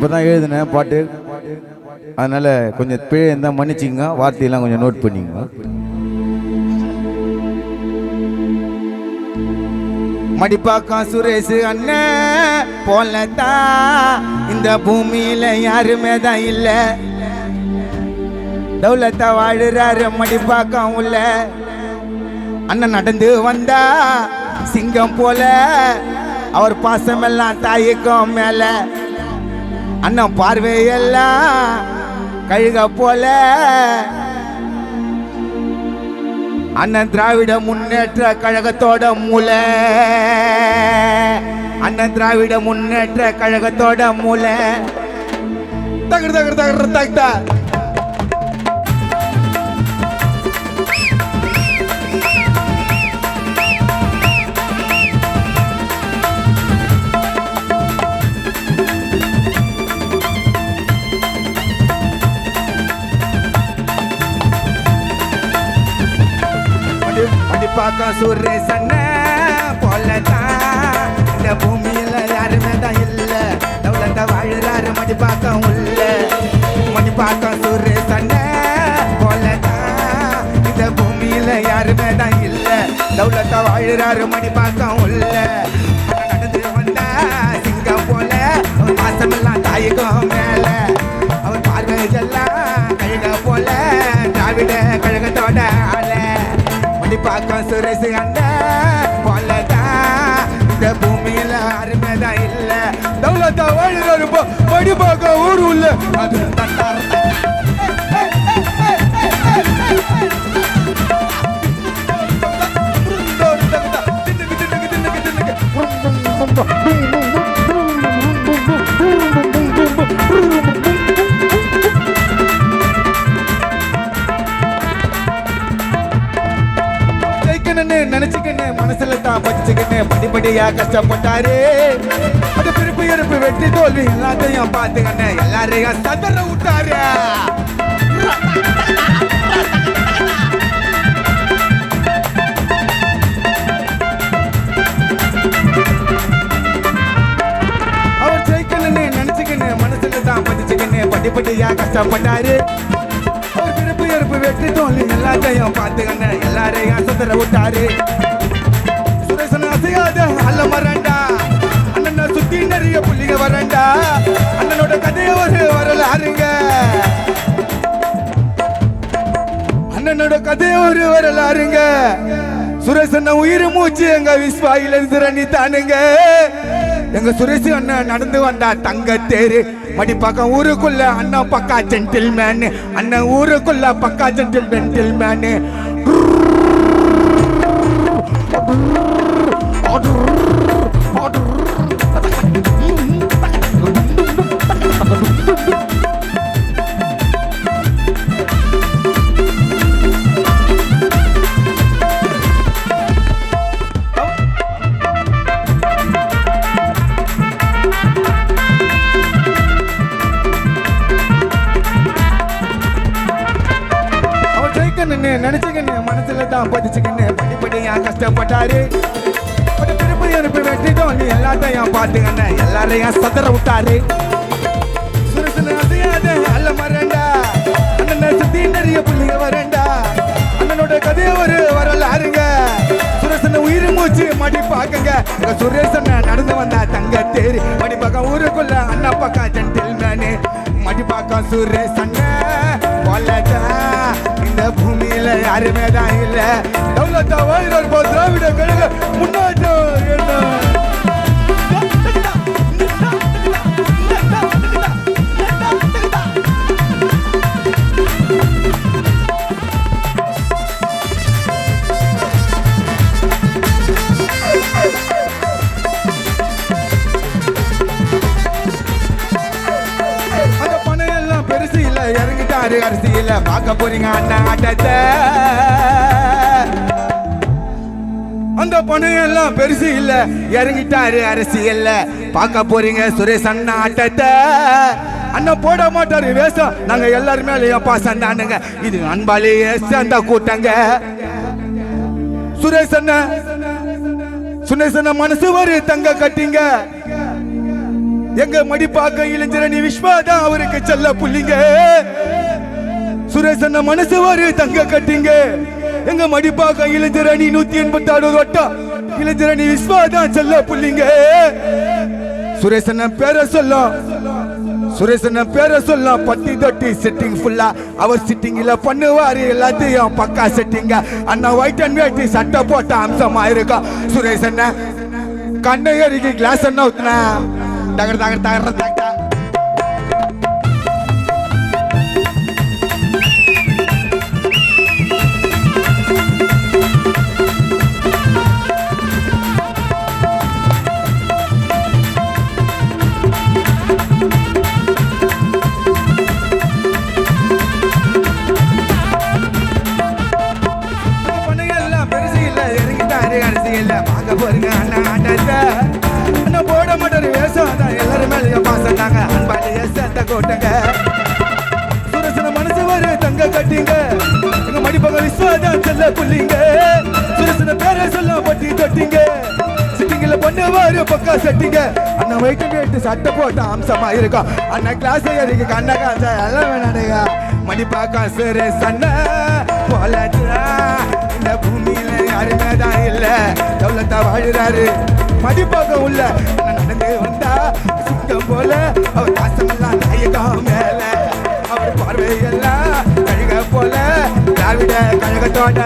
இப்போ தான் எழுதினேன் பாட்டு, அதனால் கொஞ்சம் பிழை இருந்தால் மன்னிச்சிங்க, வார்த்தையெல்லாம் கொஞ்சம் நோட் பண்ணிங்க. மடிப்பாக்கம் சுரேஷ் அண்ணன் போலத்தான் இந்த பூமியில யாருமே தான் இல்ல. தௌலத்தா வாழுறாரு மடிப்பாக்கம் உள்ள. அண்ணன் நடந்து வந்தா சிங்கம் போல, அவர் பாசமெல்லாம் தாய்க்கும் மேல. அண்ணன் பார்வையெல்லாம் கழுக போல. அண்ணன் திராவிட முன்னேற்ற கழகத்தோட மூளை. அண்ணன் திராவிட முன்னேற்ற கழகத்தோட மூளை. தகர் தகர் தகர் தகட்டா. மடிப்பாக்கம் சுரேஷ் அண்ணன் போலத்தான் இந்த பூமியில யாருமே தான் இல்ல. தௌலத்தா வாழுறாரு மடிப்பாக்கம் உள்ள. மடிப்பாக்கம் சுரேஷ் அண்ணன் போலத்தான் இந்த பூமியில யாருமே தான் இல்ல. தௌலத்தா வாழுறாரு மடிப்பாக்கம் உள்ள. நடந்து வந்தா சிங்கம் போல, அவர் மாசமெல்லாம் தாய்க்கும் மேல. அவர் பார்வையெல்லாம் கழுக போல, திராவிட கழகத்தோட ஆள. மடிப்பாக்கம் சுரேஷ் அண்ணன் போலத்தான் இந்த பூமியில யாருமே தான் இல்ல. தௌலத்தா வாழுறாரு மடிப்பாக்கம் ஊர் உள்ள. அது நினைச்சுக்கின்னு மனசுல தான் பச்சுக்கின்னு படிப்படியா கஷ்டப்பட்டாரு. அது பிறப்பு இறப்பு வெற்றி தோல்வி எல்லாத்தையும் பார்த்துக்கின்னு எல்லாரையும் சதற விட்டாரு. அவர் ஜெயிக்கணும்னு நினைச்சுக்கின்னு மனசுல தான் பச்சுக்கின்னு படிப்படியா கஷ்டப்பட்டாரு. பிறப்பு வெற்றி தோல்வி எல்லாத்தையும் பார்த்துக்கண்ண எல்லாரையும் சதற விட்டாரு. சுரேசன் அசையாத அல்ல மரண்டா. அண்ணனை சுத்தி நிறைய புள்ளிங்க வரண்டா. அண்ணனோட கதைய ஒரு வரலாறுங்க. அண்ணனோட கதைய ஒரு வரலாறுங்க. சுரேசன் உயிர் மூச்சு எங்க விஸ்வாயில இருந்து தானுங்க. எங்க சுரேஷ் அண்ணன் நடந்து வந்தா தங்க தேரு. மடிப்பாக்கம் ஊருக்குள்ள அண்ணன் பக்கா ஜென்டில்மேன். அண்ணன் ஊருக்குள்ள பக்கா ஜென்டில்மேன். நினைச்சுக்கின்னு மனசுல தான் பதிச்சுக்கின்னு படிப்படியா கஷ்டப்பட்டாரு. பிறப்பு இறப்பு வெற்றி தோல்வி எல்லாத்தையும் பார்த்துக்கின்னு எல்லாரையும் சதற விட்டாரு. சுரேசன் அசையாத அல்ல மரண்டா. அண்ணனை சுத்தி நிறைய புள்ளிங்க வரண்டா. அண்ணனோட கதைய ஒரு வரலாறுங்க. சுரேசன் உயிர் மூச்சு மடிப்பாக்குங்க. சுரேசன் நடந்து வந்தா தங்க தேரி. மடிப்பாக்கம் ஊருக்குள்ள அண்ணா பக்கா ஜென்டில்மேனு. மடிப்பாக்கம் சுரேஷ் அண்ணன் போலத்தான் இந்த பூமியில யாருமே தான் இல்ல. தௌலத்தா வாழுறாரு திராவிட கழக முன்னாட்டம் என்ன. அந்த பணம் எல்லாம் பெருசு இல்ல, இறங்கிட்டாரு அரசியல. பார்க்க போறீங்க அண்ணா ஆட்டத்தை. அந்த பணம் எல்லாம் பெருசு இல்ல, இறங்கிட்டாரு அரசியல்ல. பார்க்க போறீங்க சுரேஷ் அண்ணா ஆட்டத்தை. அண்ணன் போட மாட்டாரு வேஷம். நாங்க எல்லாருமே பாசம் தானுங்க. இது அன்பாலேயே சேர்ந்த கூட்டங்க. சுரேஷ் அண்ணன் மனசு ஒரு தங்க கட்டிங்க. எங்க மடிப்பாக்க இளைஞரணி விஸ்வாதான் அவருக்கு செல்ல புள்ளிங்க. சுரேசன் மனசு ஒரு தங்க கட்டிங்க. எங்க மடிப்பாக்க இளைஞரணி 186 வட்டம் இளைஞரணி விஸ்வாதான் செல்ல புள்ளிங்க. சுரேசன் பேரை சொல்ல பட்டி தொட்டி செட்டிங் ஃபுல்லா அவர் சிட்டிங்ல பண்ணுவாரு எல்லாத்தையும் பக்கா செட்டிங்க. அண்ணா ஒயிட் அண்ட் வேட்டி சட்டை போட்ட அம்சமா இருக்கும். சுரேசன் கண்ணை அருகே கிளாஸ் என்ன ஊத்துனா தகர தகர தகர தகர போறீங்க அண்ணா ஆட்டத்தை அண்ணா போட மாட்டாரு வேஷம் எல்லாரும் மேலேயே பாசண்டாங்க அன்பாலேயே சேர்த்த கோட்டங்க. சுரேசன மனசு ஒரு தங்க கட்டிங்க. எங்க மடிப்பக விஸ்வாதான் செல்ல புள்ளிங்க. சுரேசன பேரை சொல்ல பட்டி தொட்டிங்க. சிட்டிங்கில பண்ணுவாரு பக்கா செட்டிங்க. அண்ணா வெயிட் கேட்டு சட்டை போட்ட அம்சமா இருக்கும். அண்ணா கிளாஸ் ஏறிக்கு கண்ண காசா எல்லாம் வேணாடுங்க. மடிப்பாக்க சுரேசன் போல இந்த பூமியில யாருமே தான் இல்ல. தௌலத்தா வாழுறாரு மதிப்பாக உள்ள நடந்து வந்தா சுத்தம் போல அவர் காசமெல்லாம் நாயகம் மேல. அவர் பார்வையெல்லாம் கழக போல திராவிட கழகத்தோட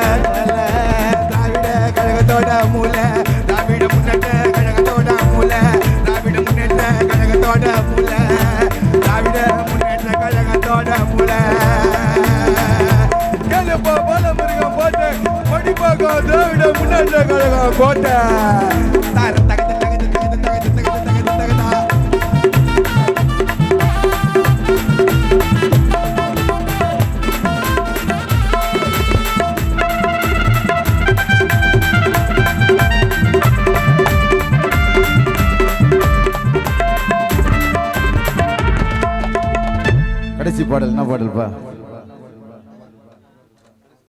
மூல திராவிட முன்னேற்ற கழகத்தோட மூல திராவிட முன்னேற்ற கழகத்தோட மூல திராவிட முன்னேற்ற கழகத்தோட மூல போல முருகன் போட்டு மடிப்பாக திராவிட முன்னேற்ற கழகம் கோட்டை. கடைசி பாடல் என்ன பாடல்ப்பா?